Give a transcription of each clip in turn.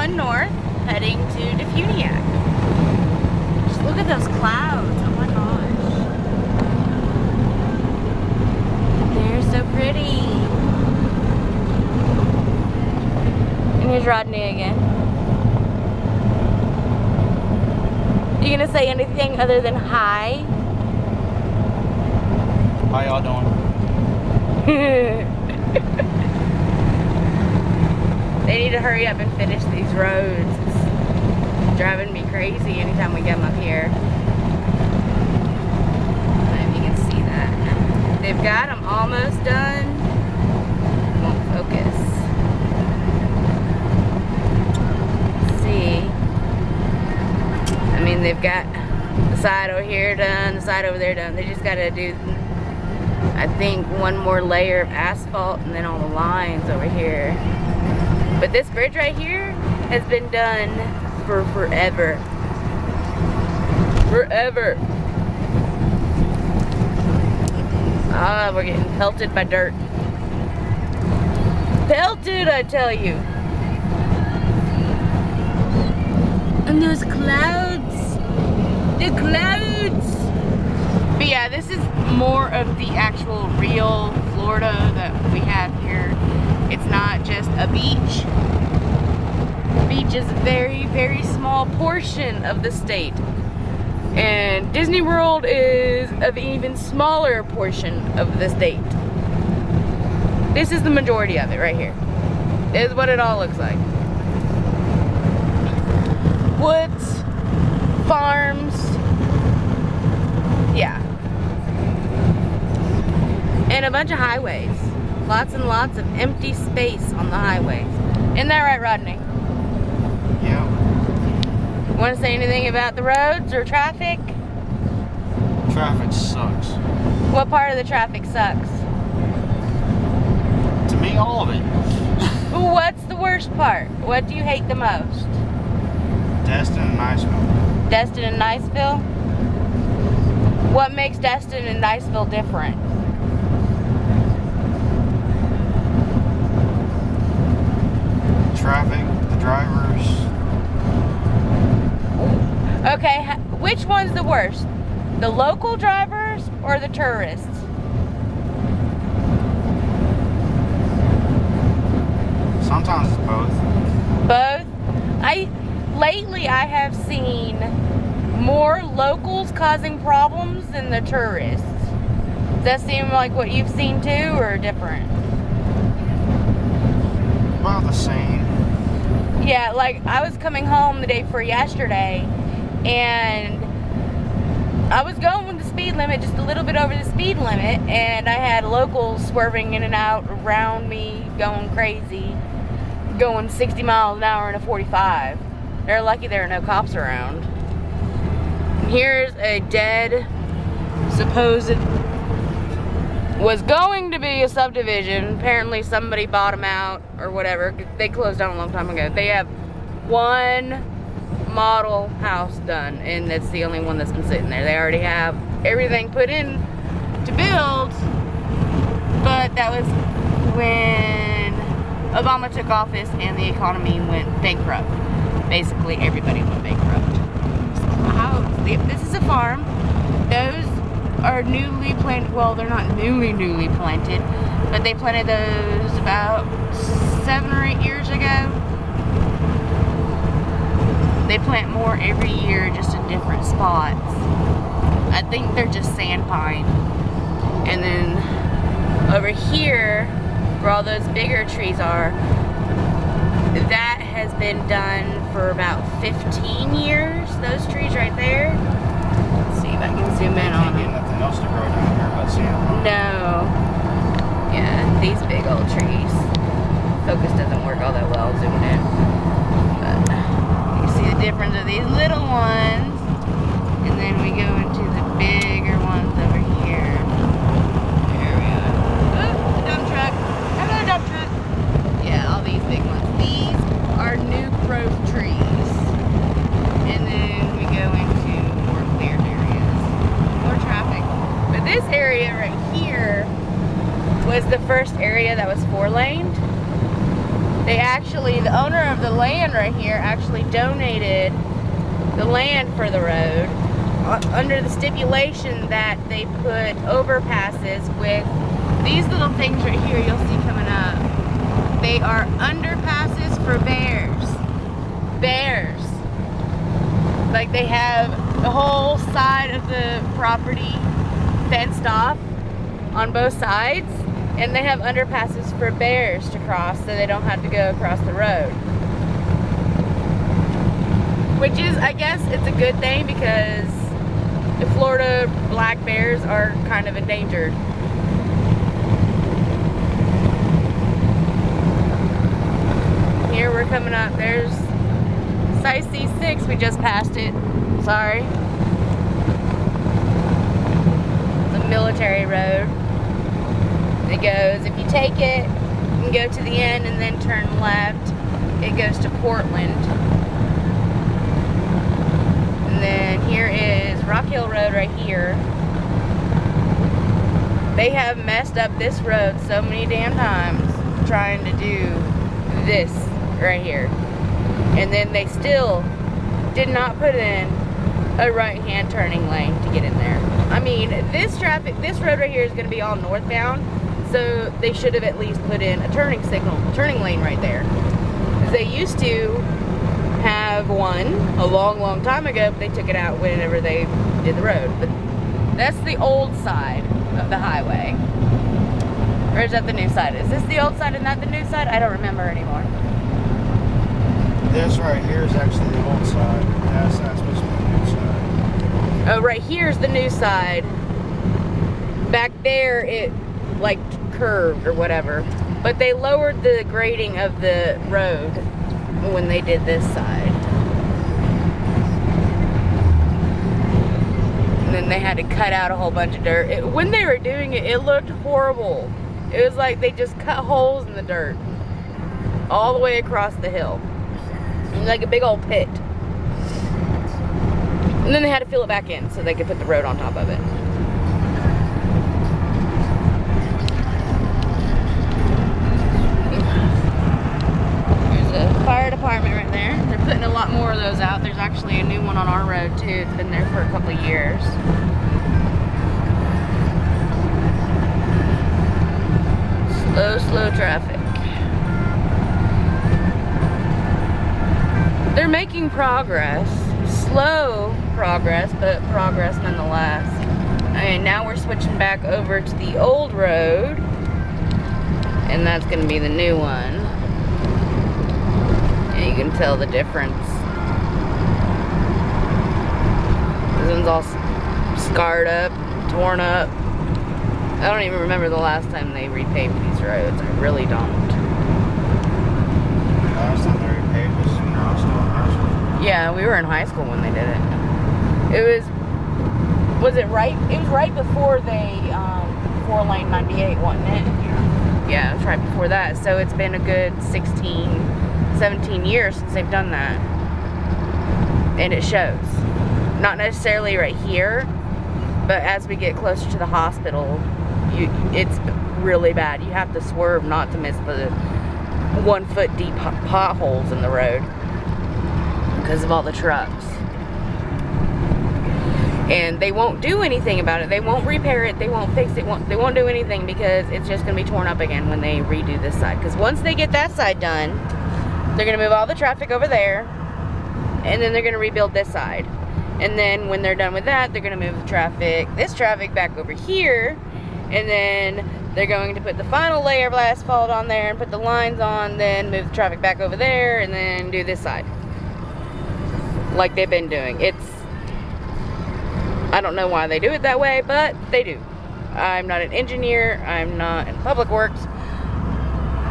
going north, heading to DeFuniak. Just look at those clouds. Oh my gosh. They're so pretty. And here's Rodney again. You gonna say anything other than hi? How y'all doing? They need to hurry up and finish these roads. It's driving me crazy anytime we get them up here. I don't know if you can see that. They've got them almost done. Won't focus. Let's see. I mean, they've got the side over here done, the side over there done. They just gotta do, I think, one more layer of asphalt and then all the lines over here. But this bridge right here has been done for forever. Forever. Ah, we're getting pelted by dirt. Pelted, I tell you. And those clouds. The clouds. But yeah, this is more of the actual real Florida that we have here. It's not just a beach. The beach is a very, very small portion of the state. And Disney World is an even smaller portion of the state. This is the majority of it right here. This is what it all looks like. Woods, farms, yeah. And a bunch of highways. Lots and lots of empty space on the highways. Isn't that right, Rodney? Yeah. Want to say anything about the roads or traffic? Traffic sucks. What part of the traffic sucks? To me, all of it. What's the worst part? What do you hate the most? Destin and Niceville. Destin and Niceville? What makes Destin and Niceville different? Traffic, the drivers. Okay, which one's the worst? The local drivers or the tourists? Sometimes it's both. Both? Lately I have seen more locals causing problems than the tourists. Does that seem like what you've seen too, or different? About the same. Yeah, like I was coming home the day before yesterday and I was going with the speed limit, just a little bit over the speed limit, and I had locals swerving in and out around me, going crazy, going 60 miles an hour in a 45. They're lucky there are no cops around. Here's a dead, was going to be a subdivision. Apparently somebody bought them out or whatever. They closed down a long time ago. They have one model house done, and that's the only one that's been sitting there. They already have everything put in to build, but that was when Obama took office and the economy went bankrupt. Basically everybody went bankrupt. This is a farm. Those are newly planted. Well, they're not newly planted, but they planted those about 7 or 8 years ago. They plant more every year, just in different spots. I think they're just sand pine. And then over here, where all those bigger trees are, that has been done for about 15 years. Those trees right there. Let's see if I can zoom in on them. Nothing else to grow down here but sand. No. Yeah, these big old trees. Focus doesn't work all that well zooming in. But you see the difference of these little ones. And then we go into the bigger ones over here. There we are. Oh, dump truck. Hello, dump truck. Yeah, all these big ones. These are new growth trees. And then we go into more cleared areas. More traffic. But this area right here was the first area that was 4-laned. They actually, the owner of the land right here actually donated the land for the road under the stipulation that they put overpasses with these little things right here you'll see coming up. They are underpasses for bears. Bears. Like they have the whole side of the property fenced off on both sides, and they have underpasses for bears to cross so they don't have to go across the road. Which is, I guess, it's a good thing because the Florida black bears are kind of endangered. Here we're coming up, there's Site C6, we just passed it, sorry. The military road. It goes, if you take it and go to the end and then turn left, it goes to Portland. And then here is Rock Hill Road right here. They have messed up this road so many damn times trying to do this right here. And then they still did not put in a right-hand turning lane to get in there. I mean, this road right here is going to be all northbound, so they should have at least put in a turning lane right there. Because they used to have one a long time ago, but they took it out whenever they did the road. But that's the old side of the highway. Or is that the new side? Is this the old side and not the new side? I don't remember anymore. This right here is actually the old side. That's supposed to be the new side. Oh, right here's the new side. Back there, it like curved or whatever. But they lowered the grading of the road when they did this side. And then they had to cut out a whole bunch of dirt. When they were doing it, it looked horrible. It was like they just cut holes in the dirt all the way across the hill. Like a big old pit. And then they had to fill it back in so they could put the road on top of it. There's a fire department right there. They're putting a lot more of those out. There's actually a new one on our road too. It's been there for a couple of years. Slow traffic. They're making progress. Slow progress, but progress nonetheless. Okay, now we're switching back over to the old road. And that's going to be the new one. And you can tell the difference. This one's all scarred up, torn up. I don't even remember the last time they repaved these roads. I really don't. Last time they repaved was when I was still in high school. Yeah, we were in high school when they did it. It was it right? It was right before they, 4-lane 98, wasn't it? Yeah. Yeah, it was right before that. So it's been a good 16, 17 years since they've done that. And it shows. Not necessarily right here, but as we get closer to the hospital, it's really bad. You have to swerve not to miss the 1 foot deep potholes in the road because of all the trucks. And they won't do anything about it. They won't repair it. They won't fix it. They won't do anything because it's just going to be torn up again when they redo this side. Because once they get that side done, they're going to move all the traffic over there, and then they're going to rebuild this side. And then when they're done with that, they're going to move this traffic back over here, and then they're going to put the final layer of asphalt on there and put the lines on, then move the traffic back over there, and then do this side. Like they've been doing. I don't know why they do it that way, but they do. I'm not an engineer, I'm not in public works,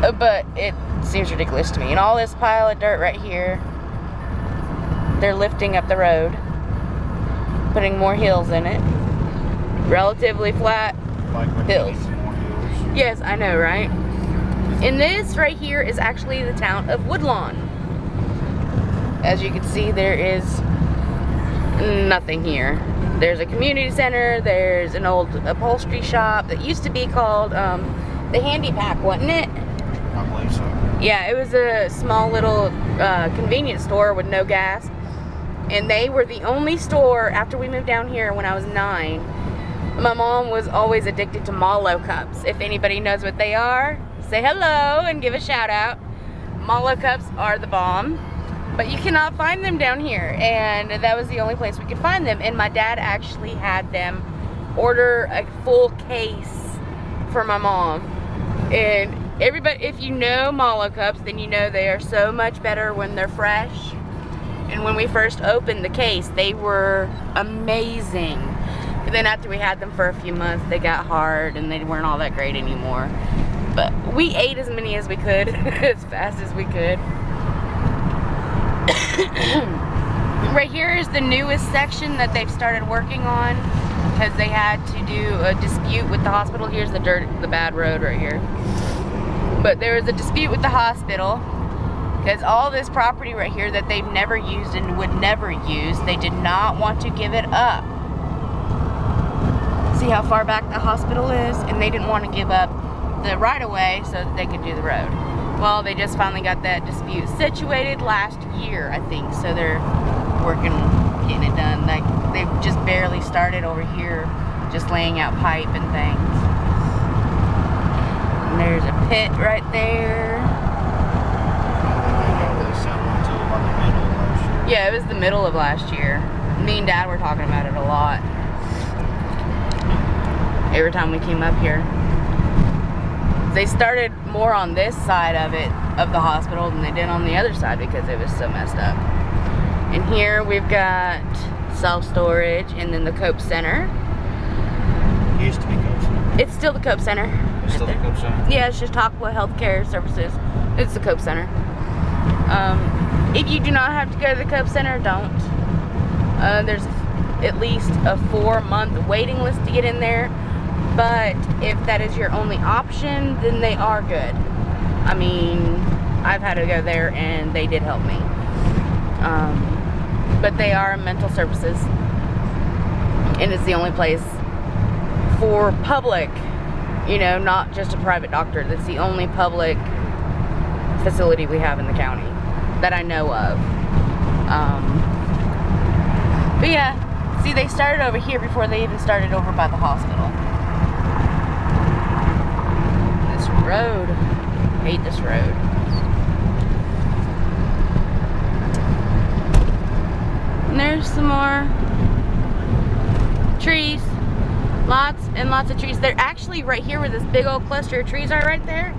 but it seems ridiculous to me. And all this pile of dirt right here, they're lifting up the road, putting more hills in it. Relatively flat hills. Yes, I know, right? And this right here is actually the town of Woodlawn. As you can see, there is nothing here. There's a community center, there's an old upholstery shop that used to be called the Handy Pack, wasn't it? I believe so. Yeah, it was a small little convenience store with no gas. And they were the only store after we moved down here when I was 9. My mom was always addicted to Mallo cups. If anybody knows what they are, say hello and give a shout out. Mallo cups are the bomb, but you cannot find them down here, and that was the only place we could find them. And my dad actually had them order a full case for my mom. And everybody, if you know Mallo cups, then you know they are so much better when they're fresh. And when we first opened the case, they were amazing. And then after we had them for a few months, they got hard and they weren't all that great anymore. But we ate as many as we could, as fast as we could. Right here is the newest section that they've started working on because they had to do a dispute with the hospital. Here's the bad road right here. But there was a dispute with the hospital because all this property right here that they've never used and would never use, they did not want to give it up. See how far back the hospital is? And they didn't want to give up the right-of-way so that they could do the road. Well, they just finally got that dispute situated last year, I think. So they're working, getting it done. Like, they've just barely started over here, just laying out pipe and things. And there's a pit right there. Yeah, it was the middle of last year. Me and Dad were talking about it a lot. Every time we came up here. They started more on this side of it, of the hospital, than they did on the other side because it was so messed up. And here we've got self-storage and then the Cope Center. It used to be Cope Center. It's still the Cope Center. It's still the Cope Center? Yeah, it's just Aqua Healthcare Services. It's the Cope Center. If you do not have to go to the Cope Center, don't. There's at least a 4-month waiting list to get in there. But if that is your only option, then they are good. I mean, I've had to go there and they did help me. But they are mental services. And it's the only place for public, you know, not just a private doctor. That's the only public facility we have in the county that I know of. But yeah, see, they started over here before they even started over by the hospital. Road. Hate this road. And there's some more trees. Lots and lots of trees. They're actually right here where this big old cluster of trees are right there.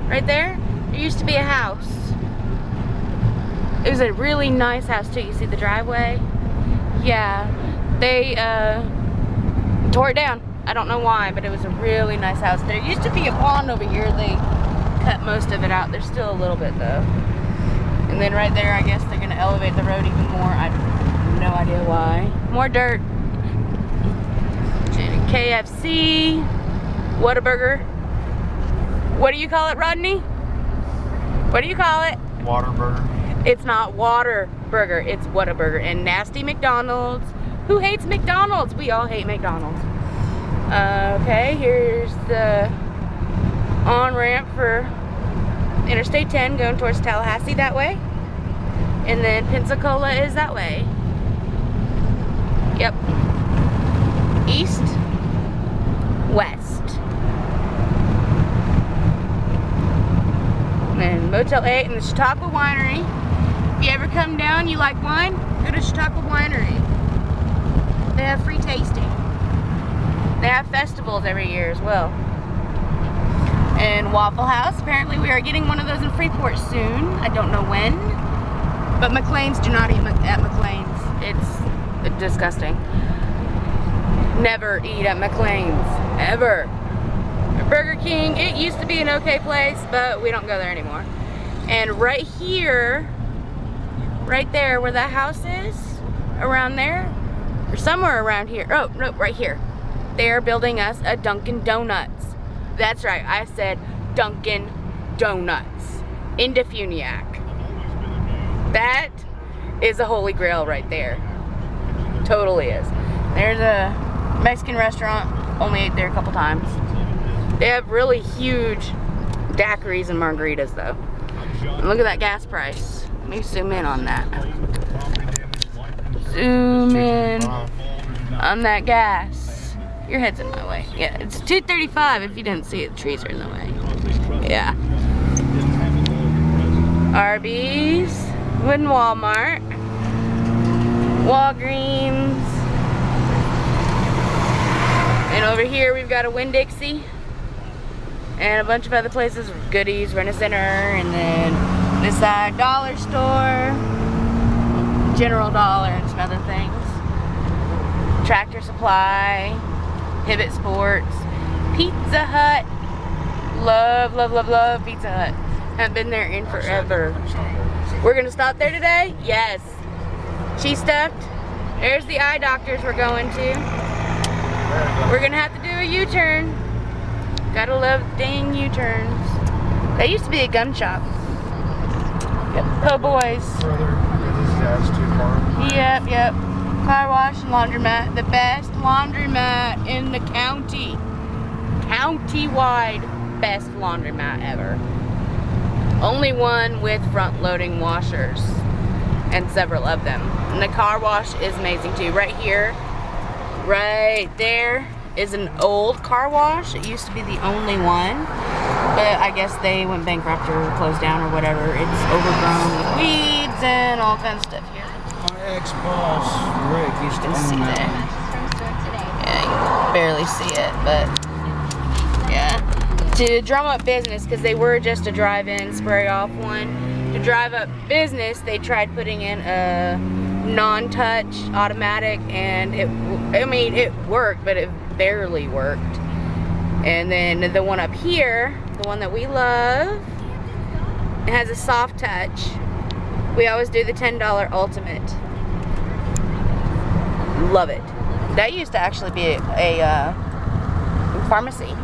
Right there. There used to be a house. It was a really nice house too. You see the driveway? Yeah. They tore it down. I don't know why, but it was a really nice house. There used to be a pond over here. They cut most of it out. There's still a little bit though. And then right there, I guess they're gonna elevate the road even more. I have no idea why. More dirt. KFC, Whataburger. What do you call it, Rodney? What do you call it? Waterburger. It's not Waterburger, it's Whataburger. And nasty McDonald's. Who hates McDonald's? We all hate McDonald's. Okay, here's the on-ramp for Interstate 10 going towards Tallahassee that way. And then Pensacola is that way. Yep. East, west. And then Motel 8 and the Chautauqua Winery. If you ever come down, you like wine, go to Chautauqua Winery. They have free tasting. They have festivals every year as well. And Waffle House, apparently we are getting one of those in Freeport soon. I don't know when. But McLean's, do not eat at McLean's. It's disgusting. Never eat at McLean's, ever. Burger King, it used to be an okay place, but we don't go there anymore. And right here, right there where that house is, around there, or somewhere around here, oh, no, right here. They're building us a Dunkin' Donuts. That's right, I said Dunkin' Donuts in DeFuniak. That is a holy grail right there. Totally is. There's a Mexican restaurant, only ate there a couple times. They have really huge daiquiris and margaritas though. Look at that gas price. Let me zoom in on that. Zoom in on that gas. Your head's in my way. Yeah, it's $2.35 if you didn't see it. The trees are in the way. Yeah. Arby's. Wooden Walmart. Walgreens. And over here we've got a Winn-Dixie. And a bunch of other places, Goodies, Rent-A-Center, and then this side, Dollar Store, General Dollar, and some other things. Tractor Supply, Hibbett Sports, Pizza Hut. Love, love, love, love Pizza Hut. Haven't been there in forever. We're gonna stop there today? Yes. She's stuffed. There's the eye doctors we're going to. We're gonna have to do a U-turn. Gotta love dang U-turns. That used to be a gun shop. Yep. Po' boys. Yep, yep. Car wash and laundromat. The best laundromat in the county. County-wide best laundromat ever. Only one with front-loading washers. And several of them. And the car wash is amazing too. Right here, right there, is an old car wash. It used to be the only one, but I guess they went bankrupt or closed down or whatever. It's overgrown with weeds and all kinds of stuff here. My ex-boss, Rick, used to See own that? that. Yeah, you can barely see it, but yeah. To drum up business, because they were just a drive-in, spray off one. To drive up business, they tried putting in a non-touch automatic, and it worked, but it barely worked. And then the one up here, the one that we love, it has a soft touch. We always do the $10 ultimate. Love it. That used to actually be a pharmacy.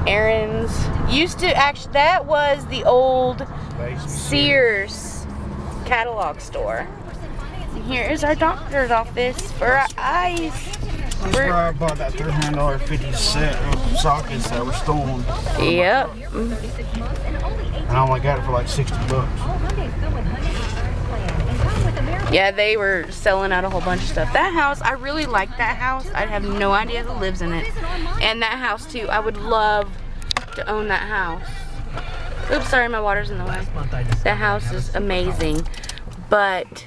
Aaron's used to actually, that was the old Sears catalog store. And here is our doctor's office for our eyes. That's where I bought that $350 set of sockets that were stolen. Yep. And I only got it for like $60. Yeah, they were selling out a whole bunch of stuff. That house, I really like that house. I have no idea who lives in it. And that house too. I would love to own that house. Oops, sorry, my water's in the way. That house is amazing, but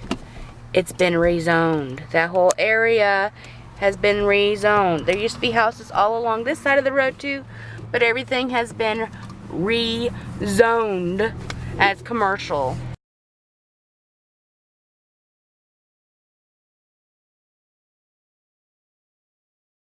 it's been rezoned. That whole area has been rezoned. There used to be houses all along this side of the road too, but everything has been rezoned as commercial.